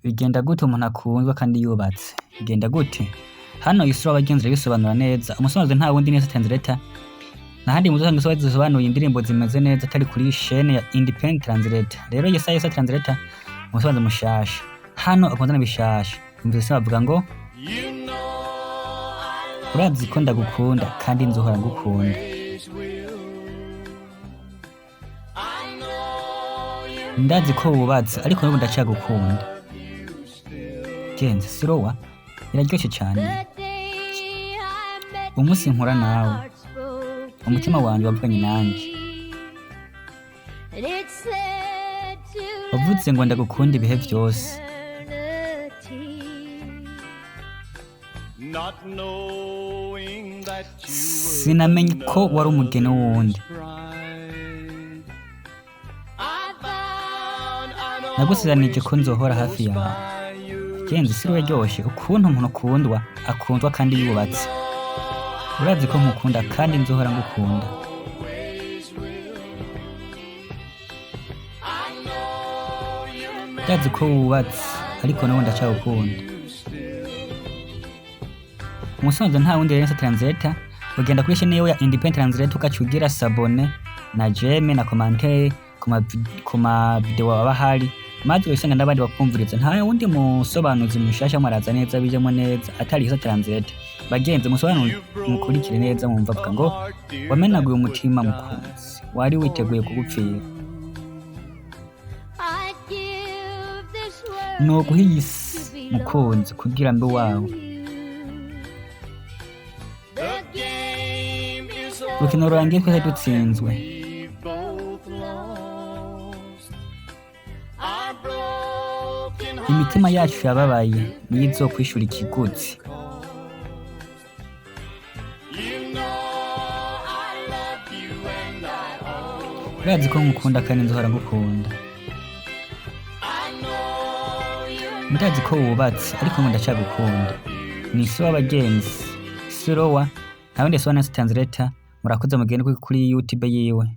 Bigenda gute umuntu akunzwe kandi yubatse? Bigenda gute? Hano isura abagenzi bisobanura neza. Umusobanuzi nta wundi neza translator. Nahandi muzosanga isura zisobanuye indirimbo zimeze neza atari kuri chaîne ya Independent Translator. Rero Yesaya Translator umusobanuzi mushasha. Hano akunzana bishasha. Umvise bavuga ngo urazi ko ndagukunda kandi nzohora ngukunda. Ndazi ko wubatse ariko n'ubu ndacagukunda. Genzi sirowa iraryoshe cyane. Umunsi nkura nawe umutima wanjye wavuganye nanjye. Wavuze ngo ndagukunda ibihe byose. Sinamenye ko wari umugeni wundi. Nagusiranije ko nzohora hafi yawe. Genzi sirowa iryoshye ukuntu umuntu akundwa kandi yubatse. Urazi ko nkukunda kandi nzohora ngukunda. Ndazi ko wubatse ariko n'ubu ndacagukunda. Umusobanuzi nta wundi rero translator ugenda kuri chaîne ya Independent Translator ukacugira sabone na jeme na commentaire kuma video baba hari maze usanga n'abandi bakumviriza. Nta wundi musobanuzi mushasha mwaraza neza bijemo neza atari Yesaya Translator. Bagenzi musobanuzi mukurikire neza mumva avuga ngo wamenaguye umutima mukunzi wari witeguye kugupfira. No guhisi mukunzi kugira mbe wawe. Urukino rurangiye twese dutsinzwe. Imitima yacu yababaye niyo izokwishura ikigutsi. Urazi ko nkukunda kandi nzohora ngukunda. Ndazi ko wubatse ariko ngo ndacagukunda. Ni isi w'abagenzi sirowa nta wundi Yesaya Translator. Murakoze mugende kuri YouTube yiwe.